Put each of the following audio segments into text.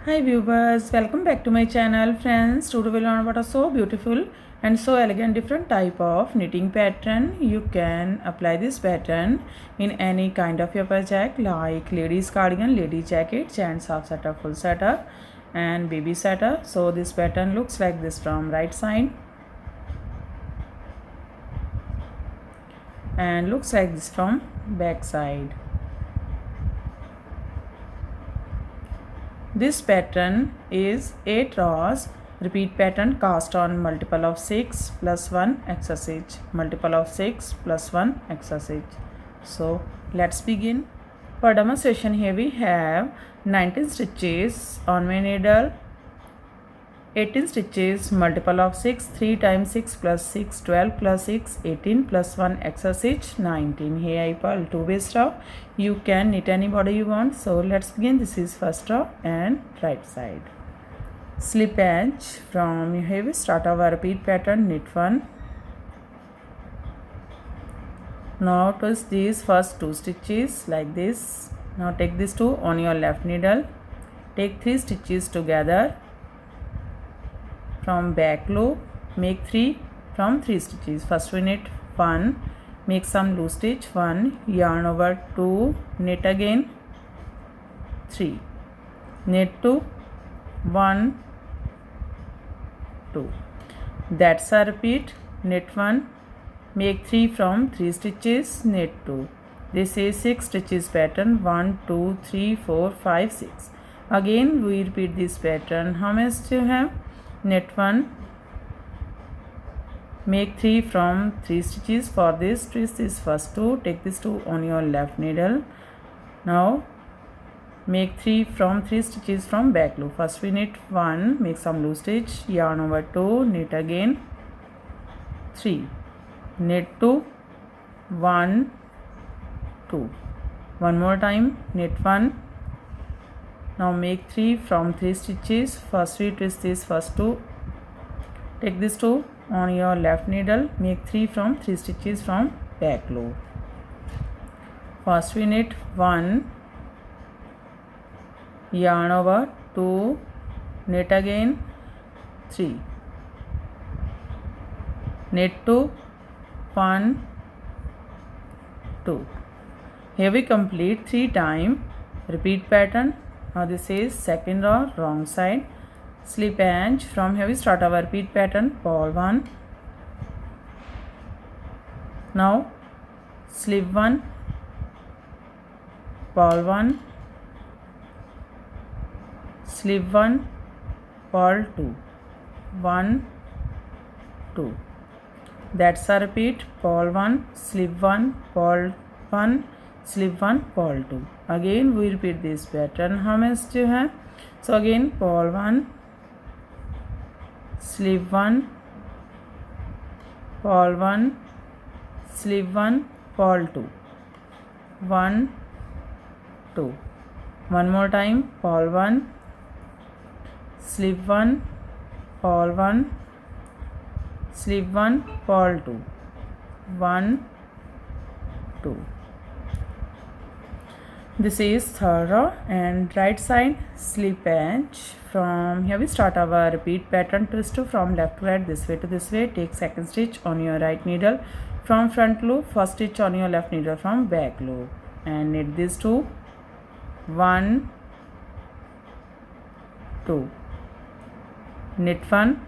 Hi viewers, welcome back to my channel friends. Today we'll learn about a so beautiful and so elegant different type of knitting pattern. You can apply this pattern in any kind of your project like ladies cardigan, lady jacket, gents half setter, full setter and baby setter. So this pattern looks like this from right side and looks like this from back side. This pattern is 8 rows repeat pattern cast on multiple of 6 plus 1 exercise, multiple of 6 plus 1 exercise. So let's begin. For demonstration here we have 19 stitches on my needle, 18 stitches, multiple of 6, 3 times 6 plus 6, 12 plus 6, 18 plus 1 exercise 19. Here I pull 2 base row. You can knit any body you want. So let's begin. This is first row and right side. Slip edge from here we start our repeat pattern, knit 1. Now twist these first 2 stitches like this. Now take these 2 on your left needle. Take 3 stitches together. From back loop make 3 from 3 stitches. First we knit 1, make some loose stitch, 1, yarn over 2, knit again 3, knit 2, 1, 2. That's a repeat. Knit 1, make 3 from 3 stitches, knit 2. This is 6 stitches pattern, 1, 2, 3, 4, 5, 6. Again we repeat this pattern. How much do you have? Knit 1, make 3 from 3 stitches. For this twist this first 2, take this 2 on your left needle. Now make 3 from 3 stitches from back loop. First we knit 1, make some loose stitch, yarn over 2, knit again 3, knit 2, 1, 2. One more time, knit 1. Now make 3 from 3 stitches. First we twist this first 2. Take this 2 on your left needle. Make 3 from 3 stitches from back loop. First we knit 1, yarn over 2, knit again 3, knit 2, 1, 2. Here we complete 3 times repeat pattern. Now this is second row, wrong side. Slip edge from here we start our repeat pattern, purl 1. Now slip 1, purl 1, slip 1, purl 2, 1, 2. That's a repeat. Purl 1, slip 1, purl 1, slip 1, purl 2. Again we repeat this pattern. How much do you have? So again purl 1, slip 1, purl 1, slip 1, purl 2, 1, 2. One more time, purl 1, slip 1, purl 1, slip 1, purl 2, 1, 2. This is third row and right side. Slip edge from here we start our repeat pattern, twist 2 from left to right, this way to this way. Take second stitch on your right needle from front loop, first stitch on your left needle from back loop and knit these 2, 1, 2, knit 1,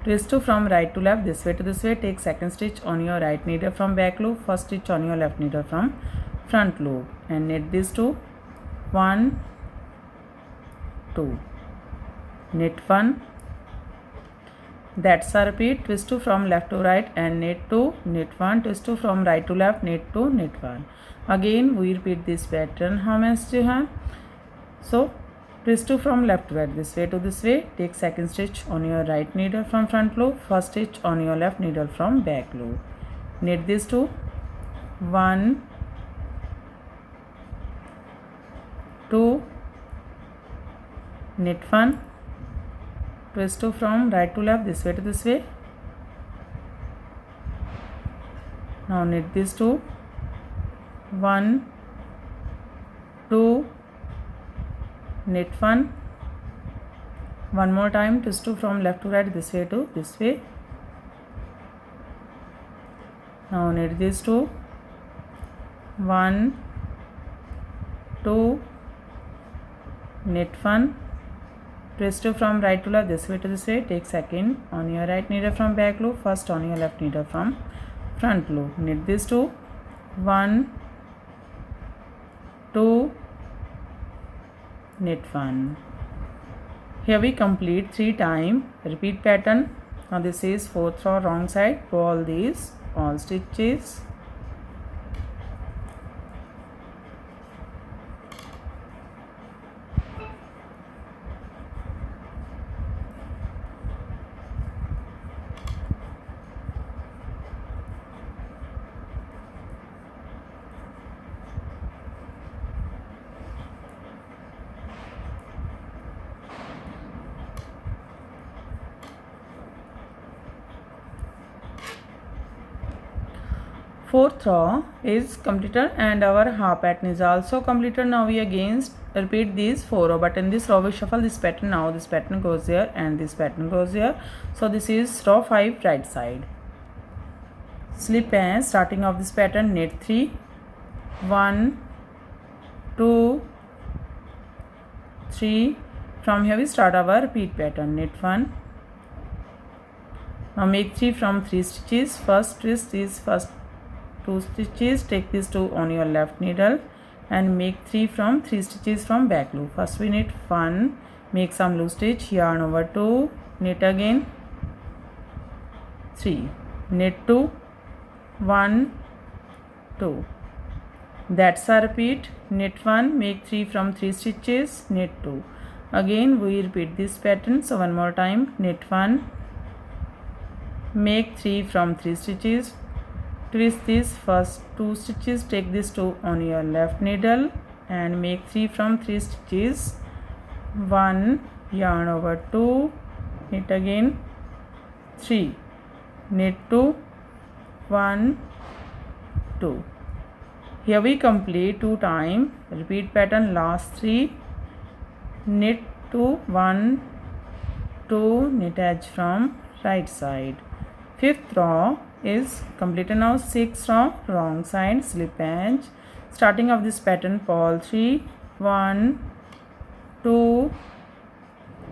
twist 2 from right to left, this way to this way. Take second stitch on your right needle from back loop, first stitch on your left needle from front loop and knit these 2, 1, 2, knit 1. That's a repeat. Twist 2 from left to right and knit 2, knit 1, twist 2 from right to left, knit 2, knit 1. Again we repeat this pattern. How much do you have? So twist 2 from left to right, this way to this way. Take second stitch on your right needle from front loop, first stitch on your left needle from back loop. Knit these 2, 1, 2, knit 1, twist 2 from right to left, this way to this way. Now knit these 2, 1, 2, knit 1, one more time, twist 2 from left to right, this way to this way. Now knit these two, 1, 2, knit 1, twist 2 from right to left, this way to this way, take second on your right needle from back loop, first on your left needle from front loop, knit these two, 1, 2, knit 1. Here we complete 3 times, repeat pattern. Now this is 4th row wrong side, pull all these all stitches. Fourth row is completed and our half pattern is also completed. Now we again repeat these 4 row, but in this row we shuffle this pattern. Now this pattern goes here and this pattern goes here. So this is row 5 right side. Slip and starting of this pattern, knit 3, 1, 2, 3. From here we start our repeat pattern, knit 1. Now make 3 from 3 stitches. First twist these first 2 stitches, take these 2 on your left needle and make 3 from 3 stitches from back loop. First we knit 1, make some loose stitch, yarn over 2, knit again 3, knit 2, 1, 2. That's a repeat. Knit 1, make 3 from 3 stitches, knit 2. Again we repeat this pattern. So one more time, knit 1, make 3 from 3 stitches, twist these first 2 stitches, take these 2 on your left needle and make 3 from 3 stitches, 1, yarn over 2, knit again 3, knit 2, 1, 2. Here we complete 2 times, repeat pattern, last 3, knit 2, 1, 2, knit edge from right side. 5th row is completed. Now 6th row wrong side, slip edge, starting of this pattern, purl 3, 1, 2,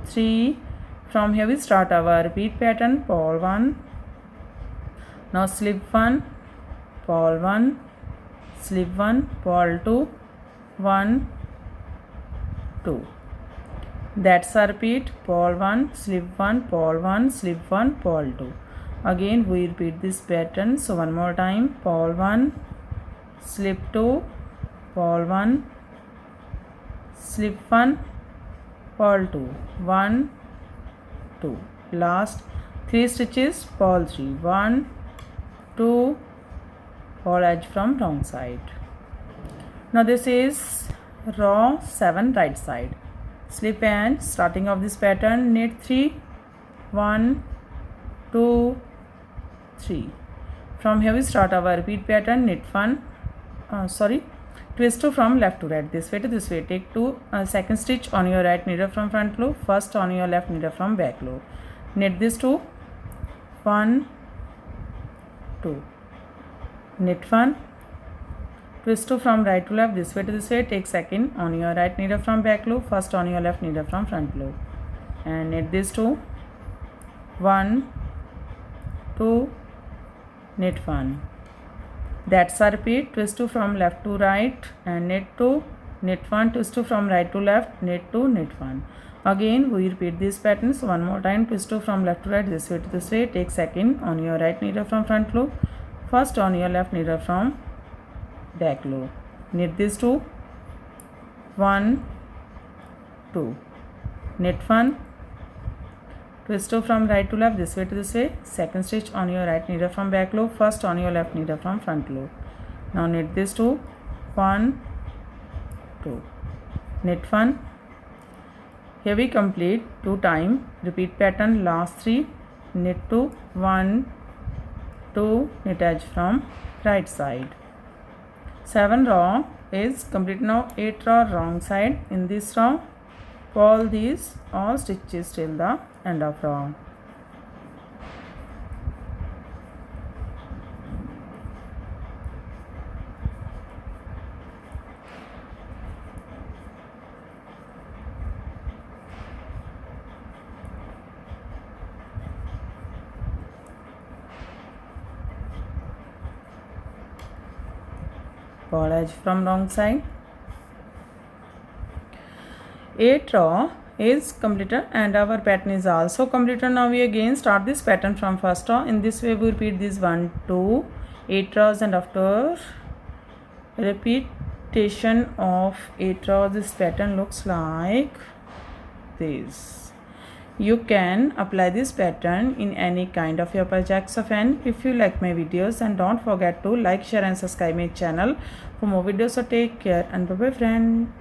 3. From here we start our repeat pattern, purl 1. Now slip 1, purl 1, slip 1, purl 2, 1, 2. That's a repeat, purl 1, slip 1, purl 1, slip 1, purl 2. Again we repeat this pattern. So one more time, purl 1, slip 2, purl 1, slip 1, purl 2, 1, 2. Last 3 stitches, purl 3, 1, 2, purl edge from wrong side. Now this is row 7 right side. Slip edge, starting of this pattern, knit 3, 1, 2, 3. From here we start our repeat pattern, knit 1, twist 2 from left to right, this way to this way, take 2 second stitch on your right needle from front loop, first on your left needle from back loop, knit this 2, 1, 2, knit 1, twist 2 from right to left, this way to this way, take second on your right needle from back loop, first on your left needle from front loop, and knit this 2, 1, 2, knit 1. That's a repeat, twist 2 from left to right and knit 2, knit 1, twist 2 from right to left, knit 2, knit 1. Again we repeat these patterns. One more time, twist 2 from left to right, this way to this way, take second on your right needle from front loop, first on your left needle from back loop, knit these 2, 1, 2, knit 1, twist 2 from right to left, this way to this way, second stitch on your right needle from back loop, first on your left needle from front loop. Now knit this 2, 1, 2, knit 1. Here we complete 2 times, repeat pattern, last 3, knit 2, 1, 2, knit edge from right side. 7 row is complete. Now 8 row wrong side. In this row Pull these all stitches till the end of row. Pull edge from wrong side. 8 row is completed and our pattern is also completed. Now we again start this pattern from first row. In this way we repeat this 1 2 8 rows, and after repetition of 8 rows this pattern looks like this. You can apply this pattern in any kind of your projects of hand. If you like my videos, and don't forget to like, share and subscribe my channel for more videos. So take care and bye bye friend.